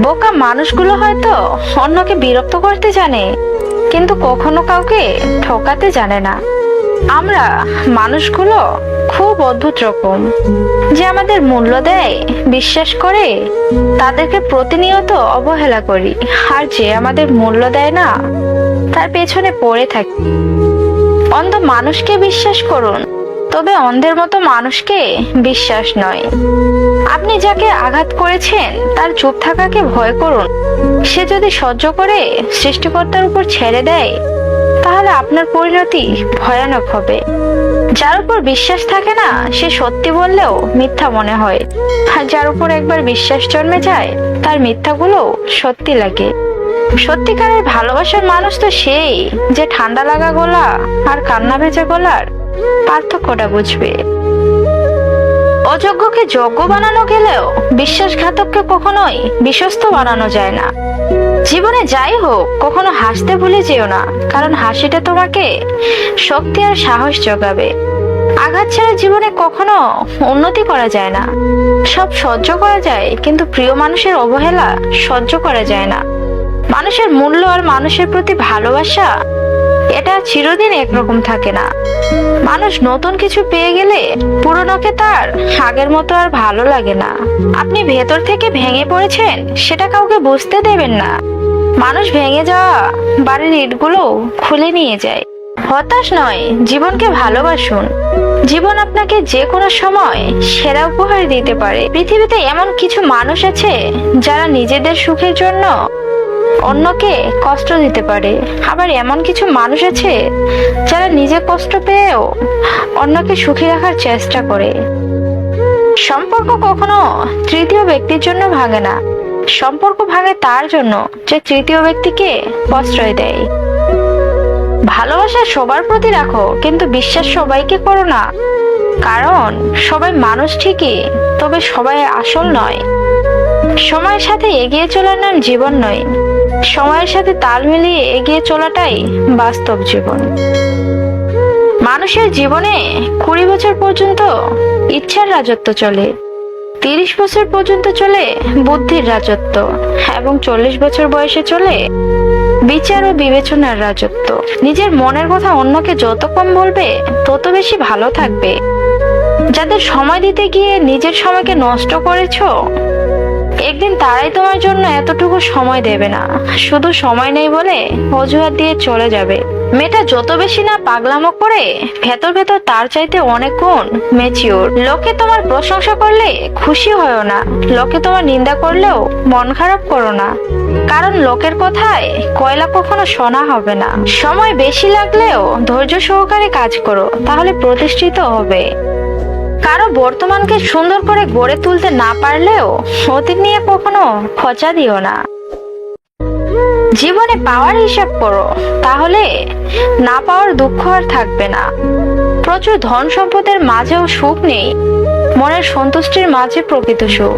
বোকা মানুষগুলো হয়তো অন্যকে বিরক্ত করতে জানে, কিন্তু কখনো কাউকে ঠকাতে জানে না। আমরা মানুষগুলো খুব অদ্ভুত রকম, যে আমাদের মূল্য দেয়, বিশ্বাস করে, তাদেরকে প্রতিনিয়ত অবহেলা করি, আর যে আমাদের মূল্য দেয় না তার পেছনে পড়ে থাকি। অন্ধ মানুষকে বিশ্বাস করুন, তবে অন্ধের মতো মানুষকে বিশ্বাস নয়। আপনি যাকে আঘাত করেছেন তার চুপ থাকাকে ভয় করুন। সে যদি সহ্য করে সৃষ্টিকর্তার উপর ছেড়ে দেয়, তাহলে আপনার পরিণতি ভয়ানক হবে। যার উপর বিশ্বাস থাকে না সে সত্যি বললেও মিথ্যা মনে হয়, আর যার উপর একবার বিশ্বাস জন্মে যায় তার মিথ্যাগুলো সত্যি লাগে। সত্যিকারের ভালোবাসার মানুষ তো সেই যে ঠান্ডা লাগা গলা আর কান্না ভেজা গলার পার্থক্যটা বুঝবে। অযোগ্যকে যোগ্য বানানো গেলেও বিশ্বাসঘাতককে কখনোই বিশ্বস্ত বানানো যায় না। জীবনে যাই হোক, কখনো হাসতে ভুলে যেও না, কারণ হাসিটা তোমাকে শক্তি আর সাহস যোগাবে। আঘাত ছাড়া জীবনে কখনো উন্নতি করা যায় না। সব সহ্য করা যায়, কিন্তু প্রিয় মানুষের অবহেলা সহ্য করা যায় না। মানুষের মূল্য আর মানুষের প্রতি ভালোবাসা, এটা চিরদিন একরকম থাকে না। মানুষ নতুন কিছু পেয়ে গেলে পুরনোকে তার আগের মতো আর ভালো লাগে না। আপনি ভেতর থেকে ভেঙে পড়েছেন, সেটা কাউকে বুঝতে দেবেন না। মানুষ ভেঙে যাওয়া বাড়ির ইটগুলো খুলে নিয়ে যায়। হতাশ নয়, জীবনকে ভালোবাসুন। জীবন আপনাকে যে কোনো সময় সেরা উপহার দিতে পারে। পৃথিবীতে এমন কিছু মানুষ আছে যারা নিজেদের সুখের জন্য অন্যকে কষ্ট দিতে পারে, আবার এমন কিছু মানুষ আছে যারা নিজে কষ্ট পেয়েও অন্যকে সুখী রাখার চেষ্টা করে। সম্পর্ক কখনো তৃতীয় ব্যক্তির জন্য ভাঙে না, সম্পর্ক ভাঙে তার জন্য যে তৃতীয় ব্যক্তিকে প্রশ্রয় দেয়। ভালোবাসা সবার প্রতি রাখো, কিন্তু বিশ্বাস সবাইকে করো না, কারণ সবাই মানুষ ঠিকই, তবে সবাই আসল নয়। সময়ের সাথে এগিয়ে চলার নাম জীবন নয়, সময়ের সাথে তাল মিলিয়ে এগিয়ে চলাটাই বাস্তব জীবন। মানুষের জীবনে 20 বছর পর্যন্ত ইচ্ছার রাজত্ব চলে, 30 বছর পর্যন্ত চলে বুদ্ধির রাজত্ব, এবং 40 বছর বয়সে চলে বিচার ও বিবেচনার রাজত্ব। নিজের মনের কথা অন্যকে যত কম বলবে তত বেশি ভালো থাকবে। যাদের সময় দিতে গিয়ে নিজের সময়কে নষ্ট করেছো, একদিন তারাই তোমার জন্য এতটুকু সময় দেবে না, শুধু সময় নেই বলে অজুহাত দিয়ে চলে যাবে। মেয়েটা যত বেশি না পাগলামো করে, ভেতর ভেতর তার চাইতে অনেক গুণ ম্যাচিওর। লোকে তোমার প্রশংসা করলে খুশি হয়ো না, লোকে তোমার নিন্দা করলেও মন খারাপ করো না, কারণ লোকের কথায় কয়লা কখনো শোনা হবে না। সময় বেশি লাগলেও ধৈর্য সহকারে কাজ করো, তাহলে প্রতিষ্ঠিত হবে। কারো বর্তমানকে সুন্দর করে গড়ে তুলতে না পারলেও অতীত নিয়ে কখনো খোঁচা দিও না। জীবনে পাওয়ার হিসাব করো, তাহলে না পাওয়ার দুঃখ আর থাকবে না। প্রচুর ধন সম্পদের মাঝেও সুখ নেই, মনের সন্তুষ্টির মাঝে প্রকৃত সুখ।